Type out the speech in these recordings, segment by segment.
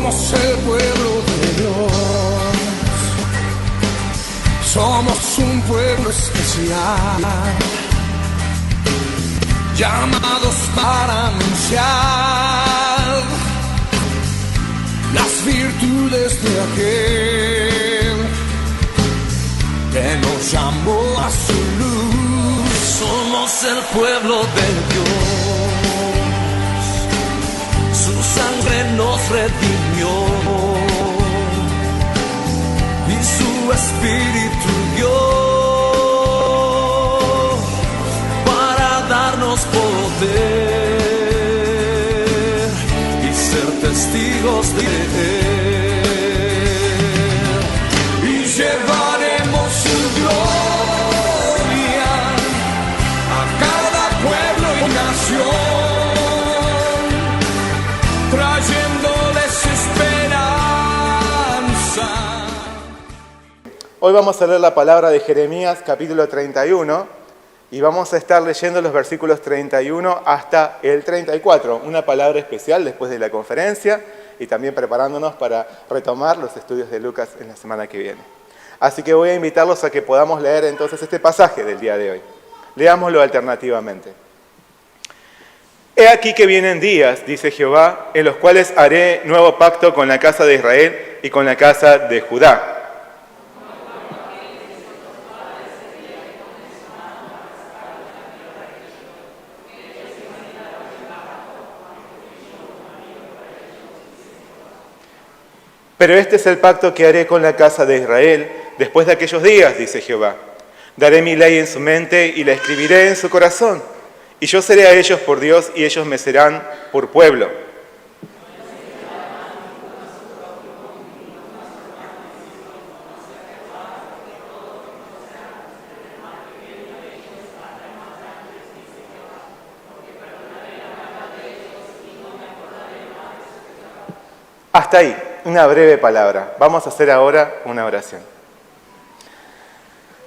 Somos el pueblo de Dios, somos un pueblo especial, llamados para anunciar las virtudes de aquel que nos llamó a su luz. Somos el pueblo de Dios, su sangre nos redimió y su espíritu dio para darnos poder y ser testigos de él, y llevaremos su gloria a cada pueblo y nación, trayéndoles esperanza. Hoy vamos a leer la palabra de Jeremías, capítulo 31, y vamos a estar leyendo los versículos 31 hasta el 34, una palabra especial después de la conferencia y también preparándonos para retomar los estudios de Lucas en la semana que viene. Así que voy a invitarlos a que podamos leer entonces este pasaje del día de hoy. Leámoslo alternativamente. He aquí que vienen días, dice Jehová, en los cuales haré nuevo pacto con la casa de Israel y con la casa de Judá. Pero este es el pacto que haré con la casa de Israel después de aquellos días, dice Jehová. Daré mi ley en su mente y la escribiré en su corazón. Y yo seré a ellos por Dios y ellos me serán por pueblo. Hasta ahí, una breve palabra. Vamos a hacer ahora una oración.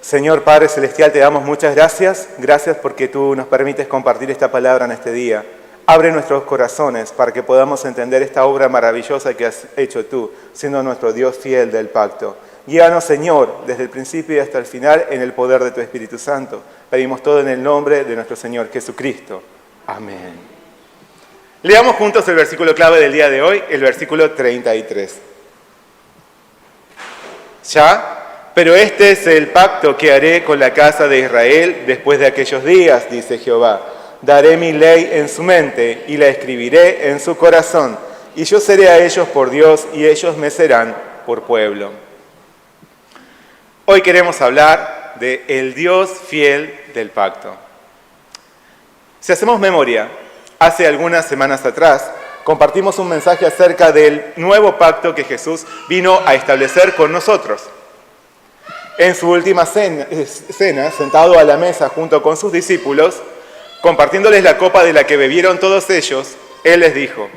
Señor Padre Celestial, te damos muchas gracias. Gracias porque tú nos permites compartir esta palabra en este día. Abre nuestros corazones para que podamos entender esta obra maravillosa que has hecho tú, siendo nuestro Dios fiel del pacto. Guíanos, Señor, desde el principio y hasta el final en el poder de tu Espíritu Santo. Pedimos todo en el nombre de nuestro Señor Jesucristo. Amén. Leamos juntos el versículo clave del día de hoy, el versículo 33. ¿Ya? Pero este es el pacto que haré con la casa de Israel después de aquellos días, dice Jehová. Daré mi ley en su mente y la escribiré en su corazón, y yo seré a ellos por Dios y ellos me serán por pueblo. Hoy queremos hablar de el Dios fiel del pacto. Si hacemos memoria, hace algunas semanas atrás compartimos un mensaje acerca del nuevo pacto que Jesús vino a establecer con nosotros. En su última cena, sentado a la mesa junto con sus discípulos, compartiéndoles la copa de la que bebieron todos ellos, Él les dijo: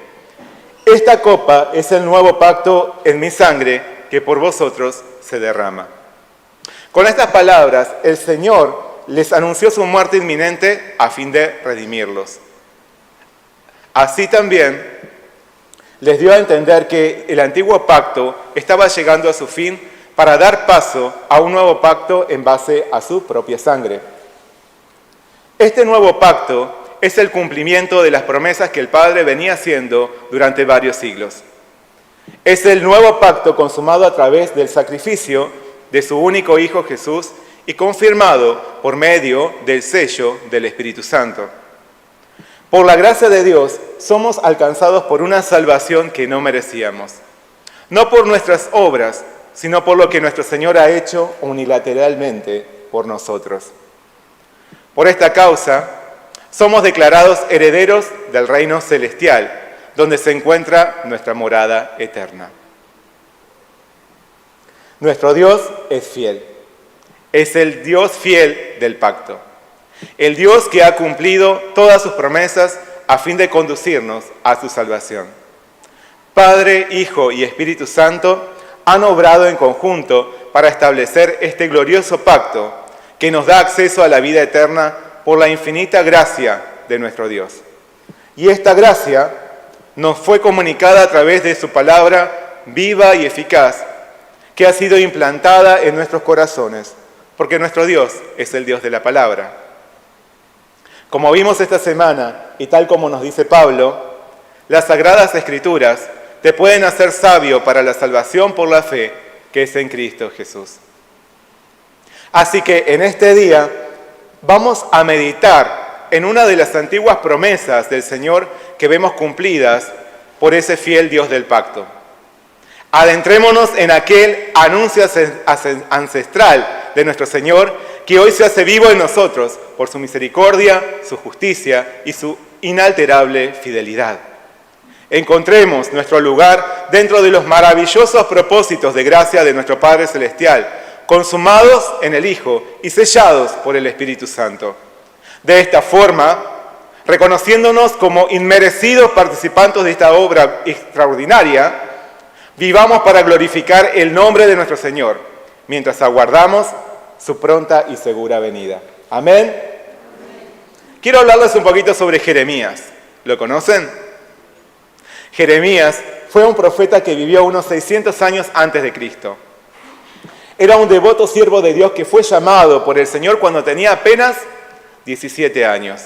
esta copa es el nuevo pacto en mi sangre que por vosotros se derrama. Con estas palabras, el Señor les anunció su muerte inminente a fin de redimirlos. Así también les dio a entender que el antiguo pacto estaba llegando a su fin para dar paso a un nuevo pacto en base a su propia sangre. Este nuevo pacto es el cumplimiento de las promesas que el Padre venía haciendo durante varios siglos. Es el nuevo pacto consumado a través del sacrificio de su único Hijo Jesús y confirmado por medio del sello del Espíritu Santo. Por la gracia de Dios, somos alcanzados por una salvación que no merecíamos. No por nuestras obras, sino por lo que nuestro Señor ha hecho unilateralmente por nosotros. Por esta causa, somos declarados herederos del reino celestial, donde se encuentra nuestra morada eterna. Nuestro Dios es fiel. Es el Dios fiel del pacto. El Dios que ha cumplido todas sus promesas a fin de conducirnos a su salvación. Padre, Hijo y Espíritu Santo han obrado en conjunto para establecer este glorioso pacto que nos da acceso a la vida eterna por la infinita gracia de nuestro Dios. Y esta gracia nos fue comunicada a través de su palabra viva y eficaz, que ha sido implantada en nuestros corazones, porque nuestro Dios es el Dios de la palabra. Como vimos esta semana, y tal como nos dice Pablo, las Sagradas Escrituras te pueden hacer sabio para la salvación por la fe que es en Cristo Jesús. Así que en este día vamos a meditar en una de las antiguas promesas del Señor que vemos cumplidas por ese fiel Dios del pacto. Adentrémonos en aquel anuncio ancestral de nuestro Señor que hoy se hace vivo en nosotros por su misericordia, su justicia y su inalterable fidelidad. Encontremos nuestro lugar dentro de los maravillosos propósitos de gracia de nuestro Padre Celestial, consumados en el Hijo y sellados por el Espíritu Santo. De esta forma, reconociéndonos como inmerecidos participantes de esta obra extraordinaria, vivamos para glorificar el nombre de nuestro Señor, mientras aguardamos su pronta y segura venida. Amén. Quiero hablarles un poquito sobre Jeremías. ¿Lo conocen? Jeremías fue un profeta que vivió unos 600 años antes de Cristo. Era un devoto siervo de Dios que fue llamado por el Señor cuando tenía apenas 17 años.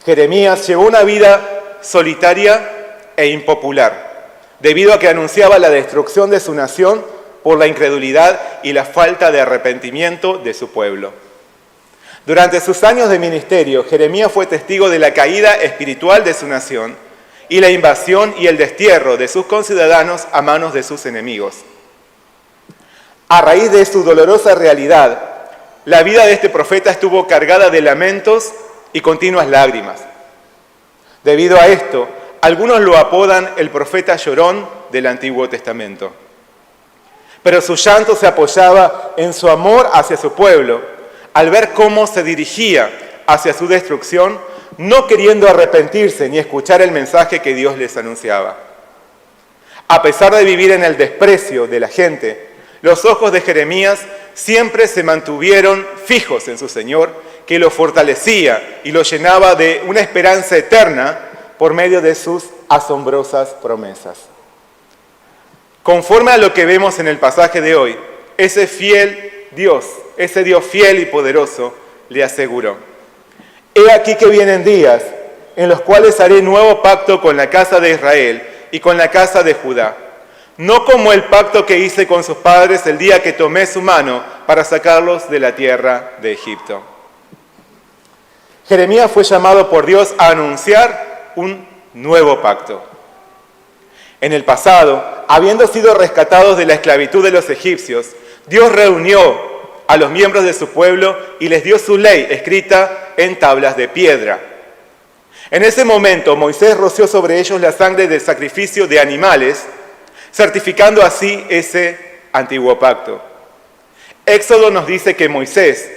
Jeremías llevó una vida solitaria e impopular, debido a que anunciaba la destrucción de su nación por la incredulidad y la falta de arrepentimiento de su pueblo. Durante sus años de ministerio, Jeremías fue testigo de la caída espiritual de su nación y la invasión y el destierro de sus conciudadanos a manos de sus enemigos. A raíz de su dolorosa realidad, la vida de este profeta estuvo cargada de lamentos y continuas lágrimas. Debido a esto, algunos lo apodan el profeta llorón del Antiguo Testamento. Pero su llanto se apoyaba en su amor hacia su pueblo, al ver cómo se dirigía hacia su destrucción, no queriendo arrepentirse ni escuchar el mensaje que Dios les anunciaba. A pesar de vivir en el desprecio de la gente, los ojos de Jeremías siempre se mantuvieron fijos en su Señor, que lo fortalecía y lo llenaba de una esperanza eterna por medio de sus asombrosas promesas. Conforme a lo que vemos en el pasaje de hoy, ese Dios fiel y poderoso, le aseguró: «He aquí que vienen días en los cuales haré nuevo pacto con la casa de Israel y con la casa de Judá, no como el pacto que hice con sus padres el día que tomé su mano para sacarlos de la tierra de Egipto». Jeremías fue llamado por Dios a anunciar un nuevo pacto. En el pasado, habiendo sido rescatados de la esclavitud de los egipcios, Dios reunió a los miembros de su pueblo y les dio su ley escrita en tablas de piedra. En ese momento, Moisés roció sobre ellos la sangre del sacrificio de animales, certificando así ese antiguo pacto. Éxodo nos dice que Moisés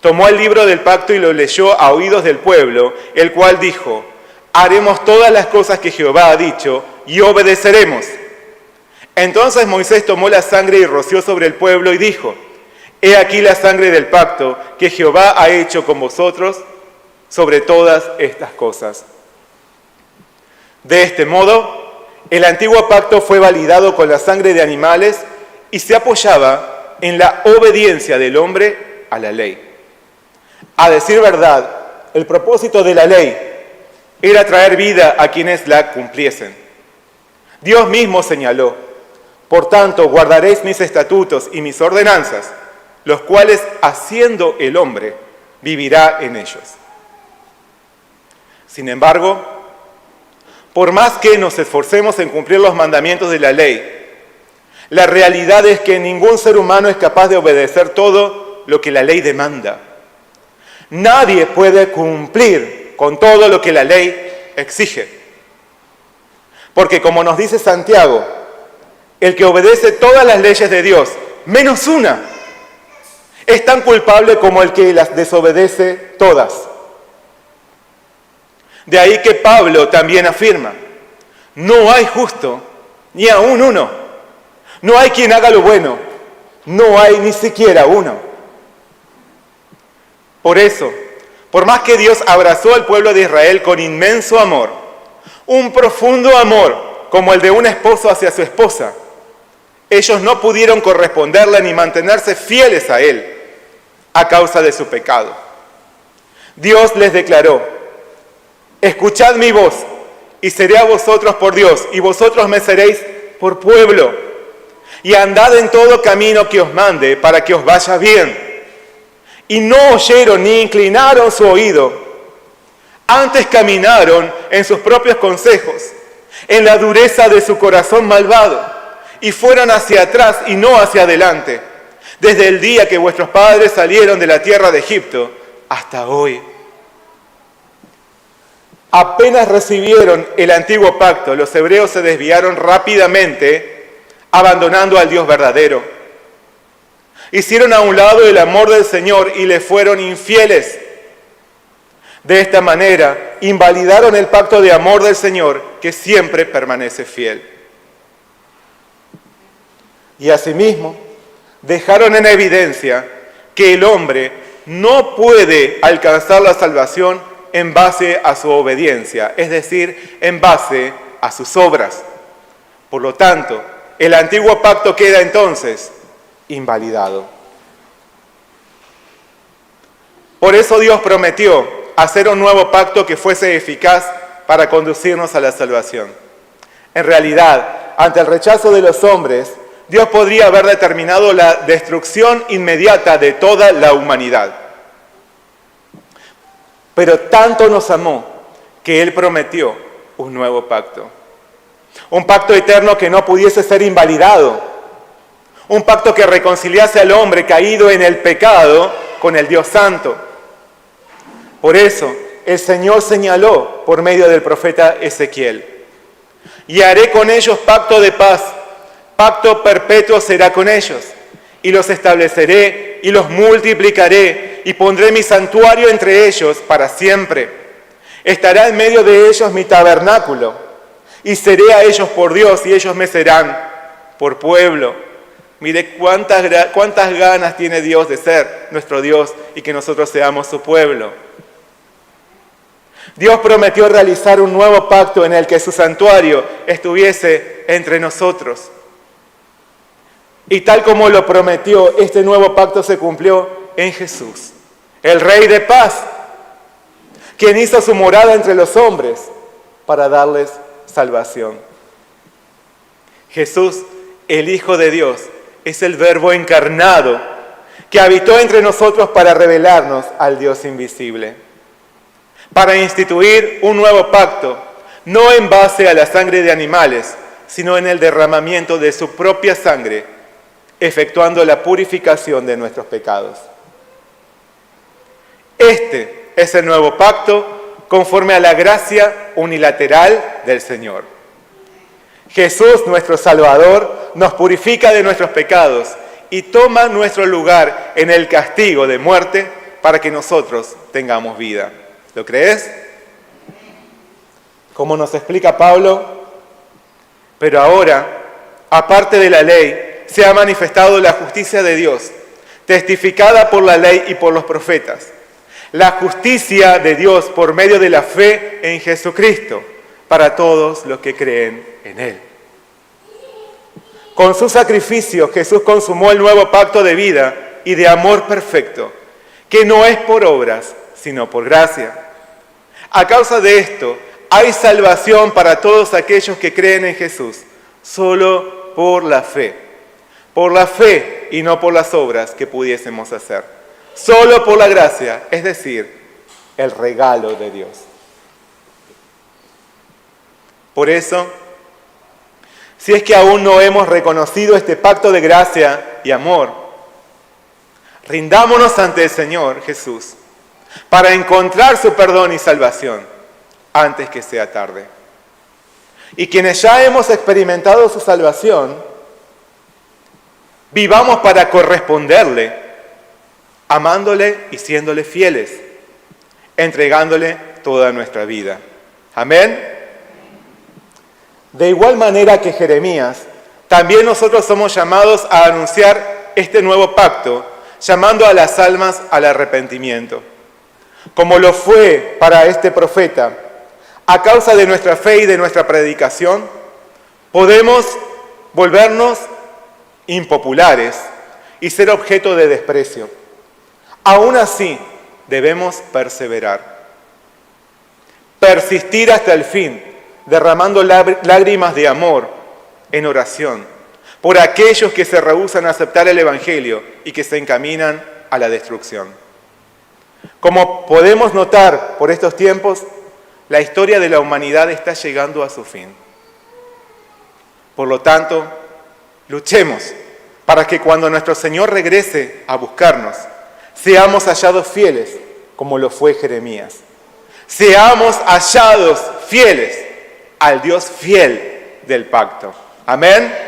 tomó el libro del pacto y lo leyó a oídos del pueblo, el cual dijo: «Haremos todas las cosas que Jehová ha dicho y obedeceremos». Entonces Moisés tomó la sangre y roció sobre el pueblo y dijo: «He aquí la sangre del pacto que Jehová ha hecho con vosotros sobre todas estas cosas». De este modo, el antiguo pacto fue validado con la sangre de animales y se apoyaba en la obediencia del hombre a la ley. A decir verdad, el propósito de la ley era traer vida a quienes la cumpliesen. Dios mismo señaló: «Por tanto, guardaréis mis estatutos y mis ordenanzas, los cuales, haciendo el hombre, vivirá en ellos». Sin embargo, por más que nos esforcemos en cumplir los mandamientos de la ley, la realidad es que ningún ser humano es capaz de obedecer todo lo que la ley demanda. Nadie puede cumplir con todo lo que la ley exige. Porque como nos dice Santiago, el que obedece todas las leyes de Dios, menos una, es tan culpable como el que las desobedece todas. De ahí que Pablo también afirma: «No hay justo, ni aún uno. No hay quien haga lo bueno, no hay ni siquiera uno». Por eso, Por más que Dios abrazó al pueblo de Israel con inmenso amor, un profundo amor como el de un esposo hacia su esposa, ellos no pudieron corresponderle ni mantenerse fieles a Él a causa de su pecado. Dios les declaró: escuchad mi voz, y seré a vosotros por Dios, y vosotros me seréis por pueblo. Y andad en todo camino que os mande, para que os vaya bien. Y no oyeron ni inclinaron su oído, antes caminaron en sus propios consejos, en la dureza de su corazón malvado, y fueron hacia atrás y no hacia adelante, desde el día que vuestros padres salieron de la tierra de Egipto hasta hoy. Apenas recibieron el antiguo pacto, los hebreos se desviaron rápidamente, abandonando al Dios verdadero. Hicieron a un lado el amor del Señor y le fueron infieles. De esta manera, invalidaron el pacto de amor del Señor, que siempre permanece fiel. Y asimismo, dejaron en evidencia que el hombre no puede alcanzar la salvación en base a su obediencia, es decir, en base a sus obras. Por lo tanto, el antiguo pacto queda entonces invalidado. Por eso Dios prometió hacer un nuevo pacto que fuese eficaz para conducirnos a la salvación. En realidad, ante el rechazo de los hombres, Dios podría haber determinado la destrucción inmediata de toda la humanidad. Pero tanto nos amó que Él prometió un nuevo pacto. Un pacto eterno que no pudiese ser invalidado. Un pacto que reconciliase al hombre caído en el pecado con el Dios Santo. Por eso, el Señor señaló por medio del profeta Ezequiel: y haré con ellos pacto de paz, pacto perpetuo será con ellos, y los estableceré y los multiplicaré, y pondré mi santuario entre ellos para siempre. Estará en medio de ellos mi tabernáculo, y seré a ellos por Dios, y ellos me serán por pueblo. Mire cuántas ganas tiene Dios de ser nuestro Dios y que nosotros seamos su pueblo. Dios prometió realizar un nuevo pacto en el que su santuario estuviese entre nosotros. Y tal como lo prometió, este nuevo pacto se cumplió en Jesús, el Rey de paz, quien hizo su morada entre los hombres para darles salvación. Jesús, el Hijo de Dios, es el Verbo encarnado que habitó entre nosotros para revelarnos al Dios invisible, para instituir un nuevo pacto, no en base a la sangre de animales, sino en el derramamiento de su propia sangre, efectuando la purificación de nuestros pecados. Este es el nuevo pacto conforme a la gracia unilateral del Señor. Jesús, nuestro Salvador, nos purifica de nuestros pecados y toma nuestro lugar en el castigo de muerte para que nosotros tengamos vida. ¿Lo crees? Como nos explica Pablo, pero ahora, aparte de la ley, se ha manifestado la justicia de Dios, testificada por la ley y por los profetas. La justicia de Dios por medio de la fe en Jesucristo, para todos los que creen en Él. Con su sacrificio, Jesús consumó el nuevo pacto de vida y de amor perfecto, que no es por obras, sino por gracia. A causa de esto, hay salvación para todos aquellos que creen en Jesús, solo por la fe. Por la fe y no por las obras que pudiésemos hacer. Solo por la gracia, es decir, el regalo de Dios. Por eso, si es que aún no hemos reconocido este pacto de gracia y amor, rindámonos ante el Señor Jesús para encontrar su perdón y salvación antes que sea tarde. Y quienes ya hemos experimentado su salvación, vivamos para corresponderle, amándole y siéndole fieles, entregándole toda nuestra vida. Amén. De igual manera que Jeremías, también nosotros somos llamados a anunciar este nuevo pacto, llamando a las almas al arrepentimiento. como lo fue para este profeta, a causa de nuestra fe y de nuestra predicación, podemos volvernos impopulares y ser objeto de desprecio. Aún así, debemos perseverar, persistir hasta el fin, derramando lágrimas de amor en oración por aquellos que se rehúsan a aceptar el Evangelio y que se encaminan a la destrucción. Como podemos notar por estos tiempos, la historia de la humanidad está llegando a su fin. Por lo tanto, luchemos para que cuando nuestro Señor regrese a buscarnos, seamos hallados fieles como lo fue Jeremías. Seamos hallados fieles al Dios fiel del pacto. Amén.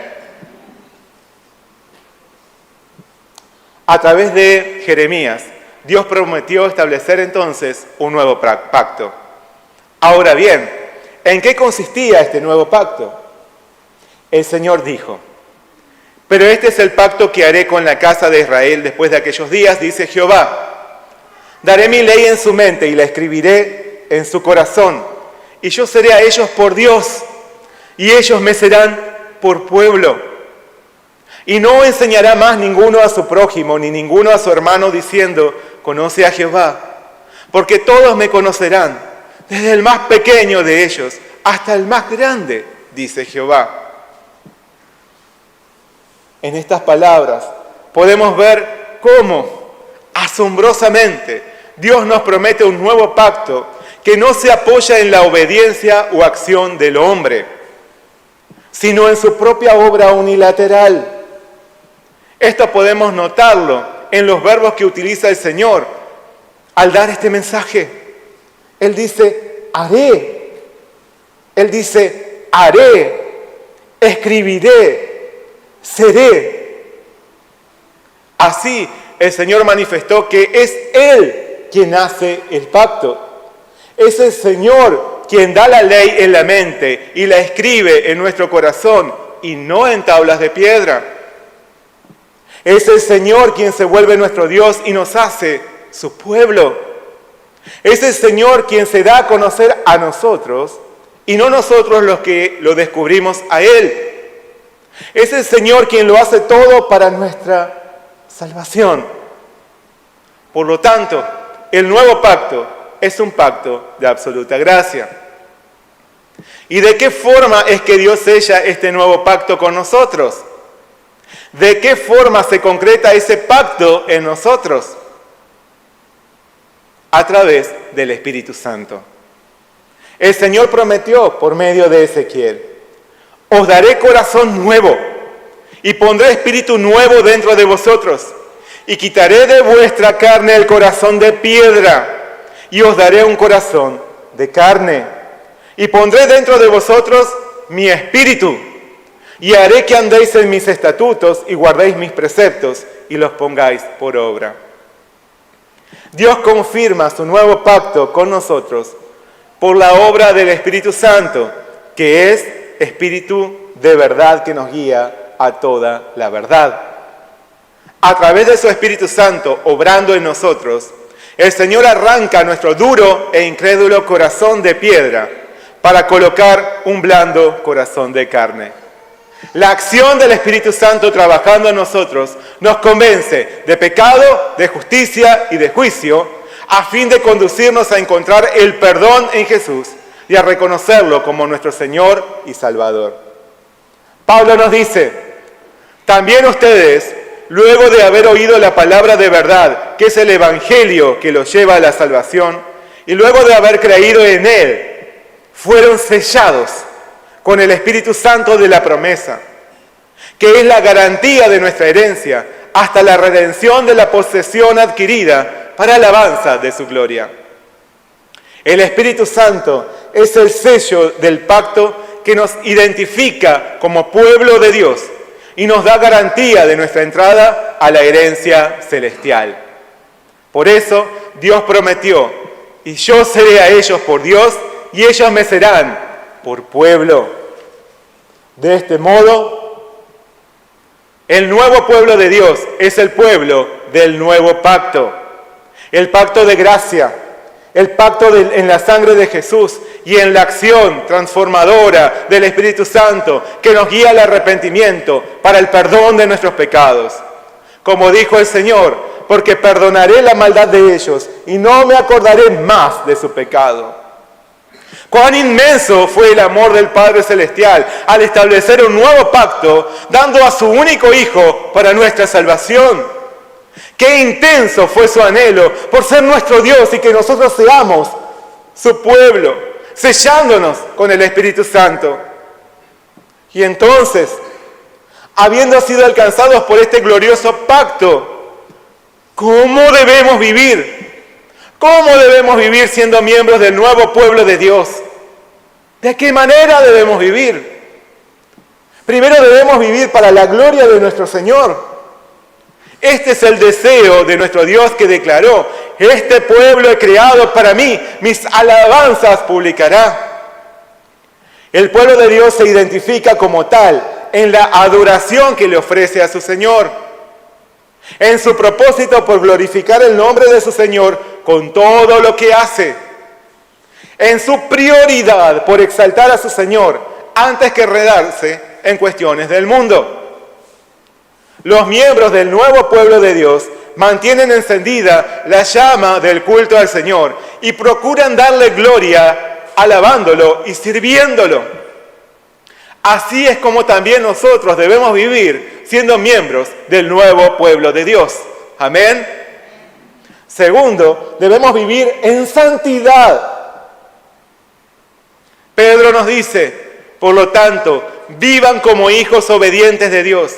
A través de Jeremías, Dios prometió establecer entonces un nuevo pacto. Ahora bien, ¿en qué consistía este nuevo pacto? El Señor dijo: pero este es el pacto que haré con la casa de Israel después de aquellos días, dice Jehová. Daré mi ley en su mente y la escribiré en su corazón, y yo seré a ellos por Dios, y ellos me serán por pueblo. Y no enseñará más ninguno a su prójimo, ni ninguno a su hermano, diciendo: conoce a Jehová, porque todos me conocerán, desde el más pequeño de ellos hasta el más grande, dice Jehová. En estas palabras podemos ver cómo, asombrosamente, Dios nos promete un nuevo pacto que no se apoya en la obediencia o acción del hombre, sino en su propia obra unilateral. Esto podemos notarlo en los verbos que utiliza el Señor al dar este mensaje. Él dice: haré. Él dice: haré, escribiré, seré. Así el Señor manifestó que es Él quien hace el pacto. Es el Señor quien da la ley en la mente y la escribe en nuestro corazón y no en tablas de piedra. Es el Señor quien se vuelve nuestro Dios y nos hace su pueblo. Es el Señor quien se da a conocer a nosotros y no nosotros los que lo descubrimos a Él. Es el Señor quien lo hace todo para nuestra salvación. Por lo tanto, el nuevo pacto es un pacto de absoluta gracia. ¿Y de qué forma es que Dios sella este nuevo pacto con nosotros? ¿De qué forma se concreta ese pacto en nosotros? A través del Espíritu Santo. El Señor prometió por medio de Ezequiel: os daré corazón nuevo y pondré espíritu nuevo dentro de vosotros y quitaré de vuestra carne el corazón de piedra y os daré un corazón de carne y pondré dentro de vosotros mi espíritu y haré que andéis en mis estatutos y guardéis mis preceptos y los pongáis por obra. Dios confirma su nuevo pacto con nosotros por la obra del Espíritu Santo, que es Espíritu de verdad que nos guía a toda la verdad. A través de su Espíritu Santo obrando en nosotros, el Señor arranca nuestro duro e incrédulo corazón de piedra para colocar un blando corazón de carne. La acción del Espíritu Santo trabajando en nosotros nos convence de pecado, de justicia y de juicio, a fin de conducirnos a encontrar el perdón en Jesús y a reconocerlo como nuestro Señor y Salvador. Pablo nos dice: también ustedes, luego de haber oído la palabra de verdad, que es el Evangelio que los lleva a la salvación, y luego de haber creído en Él, fueron sellados con el Espíritu Santo de la promesa, que es la garantía de nuestra herencia hasta la redención de la posesión adquirida para alabanza de su gloria. El Espíritu Santo es el sello del pacto que nos identifica como pueblo de Dios y nos da garantía de nuestra entrada a la herencia celestial. Por eso Dios prometió: y yo seré a ellos por Dios y ellos me serán por pueblo. De este modo, el nuevo pueblo de Dios es el pueblo del nuevo pacto, el pacto de gracia, El pacto en la sangre de Jesús y en la acción transformadora del Espíritu Santo que nos guía al arrepentimiento para el perdón de nuestros pecados. Como dijo el Señor, porque perdonaré la maldad de ellos y no me acordaré más de su pecado. Cuán inmenso fue el amor del Padre Celestial al establecer un nuevo pacto, dando a su único Hijo para nuestra salvación. Qué intenso fue su anhelo por ser nuestro Dios y que nosotros seamos su pueblo, sellándonos con el Espíritu Santo. Y entonces, habiendo sido alcanzados por este glorioso pacto, ¿cómo debemos vivir? ¿Cómo debemos vivir siendo miembros del nuevo pueblo de Dios? ¿De qué manera debemos vivir? Primero debemos vivir para la gloria de nuestro Señor. Este es el deseo de nuestro Dios que declaró: este pueblo he creado para mí, mis alabanzas publicará. El pueblo de Dios se identifica como tal en la adoración que le ofrece a su Señor, en su propósito por glorificar el nombre de su Señor con todo lo que hace, en su prioridad por exaltar a su Señor antes que enredarse en cuestiones del mundo. Los miembros del nuevo pueblo de Dios mantienen encendida la llama del culto al Señor y procuran darle gloria alabándolo y sirviéndolo. Así es como también nosotros debemos vivir siendo miembros del nuevo pueblo de Dios. Amén. Segundo, debemos vivir en santidad. Pedro nos dice, por lo tanto, vivan como hijos obedientes de Dios.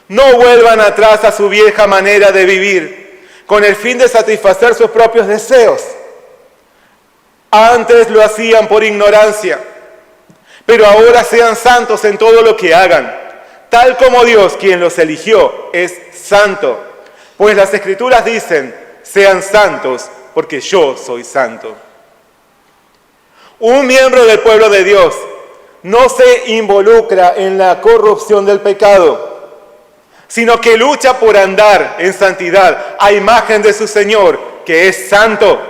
No vuelvan atrás a su vieja manera de vivir, con el fin de satisfacer sus propios deseos. Antes lo hacían por ignorancia, pero ahora sean santos en todo lo que hagan, tal como Dios, quien los eligió, es santo. Pues las Escrituras dicen: sean santos, porque yo soy santo. Un miembro del pueblo de Dios no se involucra en la corrupción del pecado, sino que lucha por andar en santidad a imagen de su Señor, que es santo.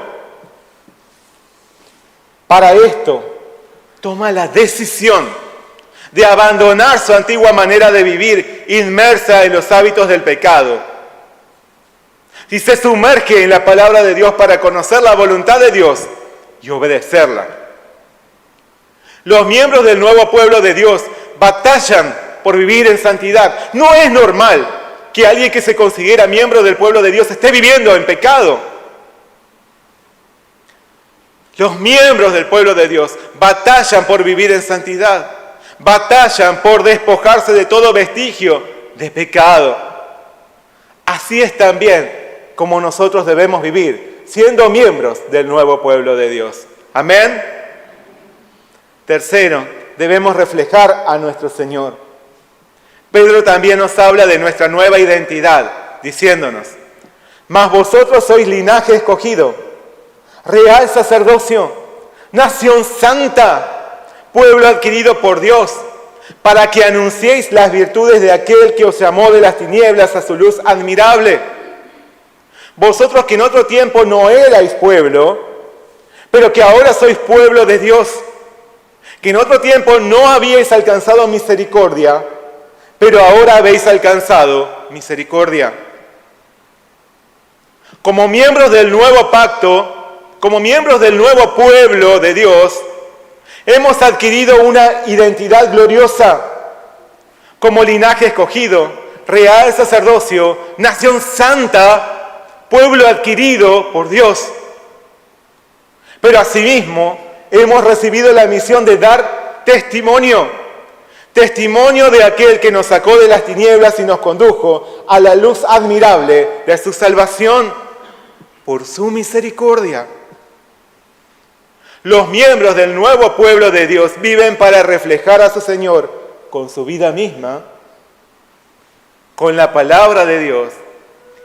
Para esto, toma la decisión de abandonar su antigua manera de vivir inmersa en los hábitos del pecado y se sumerge en la palabra de Dios para conocer la voluntad de Dios y obedecerla. Los miembros del nuevo pueblo de Dios batallan por vivir en santidad. No es normal que alguien que se considera miembro del pueblo de Dios esté viviendo en pecado. Los miembros del pueblo de Dios batallan por vivir en santidad, batallan por despojarse de todo vestigio de pecado. Así es también como nosotros debemos vivir, siendo miembros del nuevo pueblo de Dios. Amén. Tercero, debemos reflejar a nuestro Señor. Pedro también nos habla de nuestra nueva identidad, diciéndonos: mas vosotros sois linaje escogido, real sacerdocio, nación santa, pueblo adquirido por Dios, para que anunciéis las virtudes de aquel que os llamó de las tinieblas a su luz admirable. Vosotros que en otro tiempo no erais pueblo, pero que ahora sois pueblo de Dios, que en otro tiempo no habíais alcanzado misericordia, pero ahora habéis alcanzado misericordia. Como miembros del nuevo pacto, como miembros del nuevo pueblo de Dios, hemos adquirido una identidad gloriosa como linaje escogido, real sacerdocio, nación santa, pueblo adquirido por Dios. Pero asimismo hemos recibido la misión de dar testimonio de aquel que nos sacó de las tinieblas y nos condujo a la luz admirable de su salvación por su misericordia. Los miembros del nuevo pueblo de Dios viven para reflejar a su Señor con su vida misma, con la palabra de Dios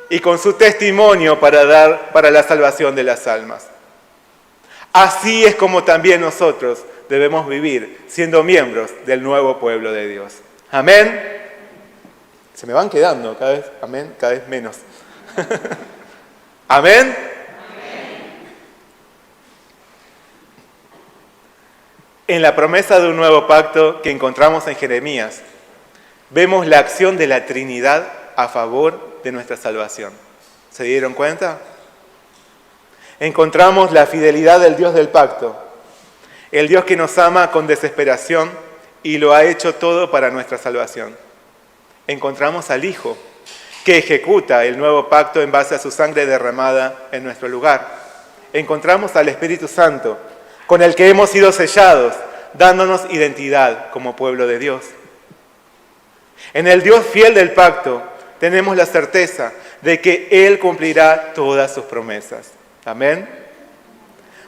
y con su testimonio para dar para la salvación de las almas. Así es como también nosotros debemos vivir siendo miembros del nuevo pueblo de Dios. Amén. Se me van quedando cada vez, amén, cada vez menos. Amén. En la promesa de un nuevo pacto que encontramos en Jeremías, vemos la acción de la Trinidad a favor de nuestra salvación. ¿Se dieron cuenta? Encontramos la fidelidad del Dios del pacto, el Dios que nos ama con desesperación y lo ha hecho todo para nuestra salvación. Encontramos al Hijo, que ejecuta el nuevo pacto en base a su sangre derramada en nuestro lugar. Encontramos al Espíritu Santo, con el que hemos sido sellados, dándonos identidad como pueblo de Dios. En el Dios fiel del pacto tenemos la certeza de que Él cumplirá todas sus promesas. Amén.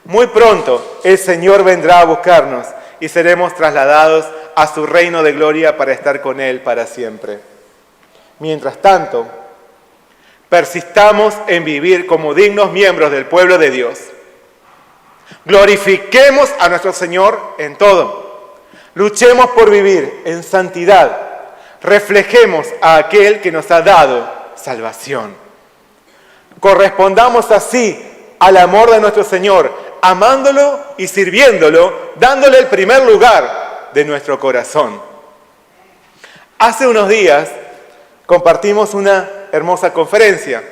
Muy pronto el Señor vendrá a buscarnos y seremos trasladados a su reino de gloria para estar con Él para siempre. Mientras tanto, persistamos en vivir como dignos miembros del pueblo de Dios. Glorifiquemos a nuestro Señor en todo. Luchemos por vivir en santidad. Reflejemos a aquel que nos ha dado salvación. Correspondamos así al amor de nuestro Señor, amándolo y sirviéndolo, dándole el primer lugar de nuestro corazón. Hace unos días compartimos una hermosa conferencia.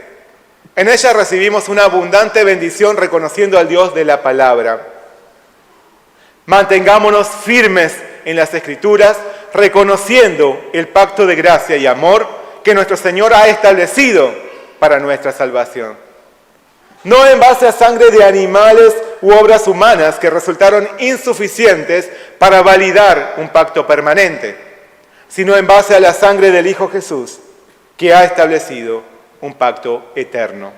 En ella recibimos una abundante bendición reconociendo al Dios de la palabra. Mantengámonos firmes en las Escrituras, reconociendo el pacto de gracia y amor que nuestro Señor ha establecido para nuestra salvación. No en base a sangre de animales u obras humanas que resultaron insuficientes para validar un pacto permanente, sino en base a la sangre del Hijo Jesús, que ha establecido un pacto eterno.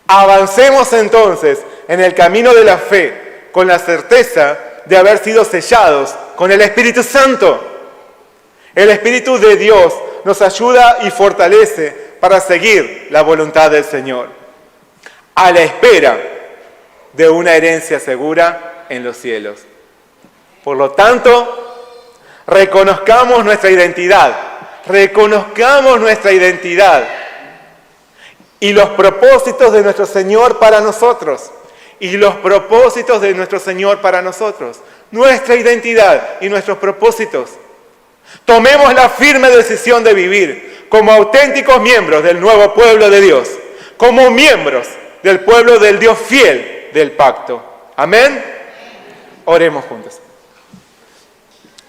Avancemos entonces en el camino de la fe con la certeza de haber sido sellados con el Espíritu Santo. El Espíritu de Dios nos ayuda y fortalece para seguir la voluntad del Señor, a la espera de una herencia segura en los cielos. Por lo tanto, reconozcamos nuestra identidad y los propósitos de nuestro Señor para nosotros. Nuestra identidad y nuestros propósitos. Tomemos la firme decisión de vivir como auténticos miembros del nuevo pueblo de Dios, como miembros del pueblo del Dios fiel del pacto. Amén. Oremos juntos.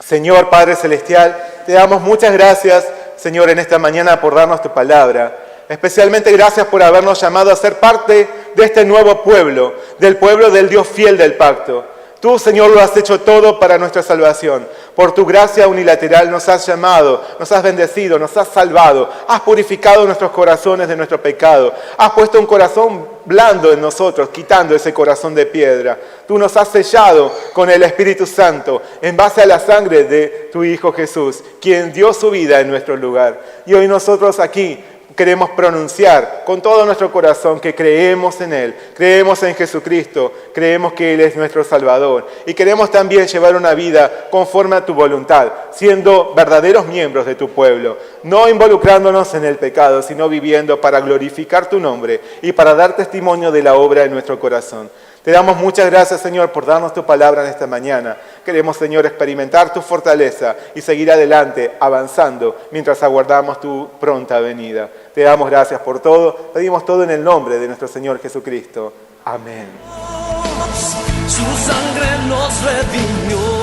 Señor Padre Celestial, te damos muchas gracias, Señor, en esta mañana por darnos tu palabra. Especialmente gracias por habernos llamado a ser parte de este nuevo pueblo, del pueblo del Dios fiel del pacto. Tú, Señor, lo has hecho todo para nuestra salvación. Por tu gracia unilateral nos has llamado, nos has bendecido, nos has salvado. Has purificado nuestros corazones de nuestro pecado. Has puesto un corazón blando en nosotros, quitando ese corazón de piedra. Tú nos has sellado con el Espíritu Santo en base a la sangre de tu Hijo Jesús, quien dio su vida en nuestro lugar. Y hoy nosotros aquí queremos pronunciar con todo nuestro corazón que creemos en Él, creemos en Jesucristo, creemos que Él es nuestro Salvador y queremos también llevar una vida conforme a tu voluntad, siendo verdaderos miembros de tu pueblo, no involucrándonos en el pecado, sino viviendo para glorificar tu nombre y para dar testimonio de la obra en nuestro corazón. Te damos muchas gracias, Señor, por darnos tu palabra en esta mañana. Queremos, Señor, experimentar tu fortaleza y seguir adelante, avanzando, mientras aguardamos tu pronta venida. Te damos gracias por todo. Pedimos todo en el nombre de nuestro Señor Jesucristo. Amén. Su sangre nos redimió.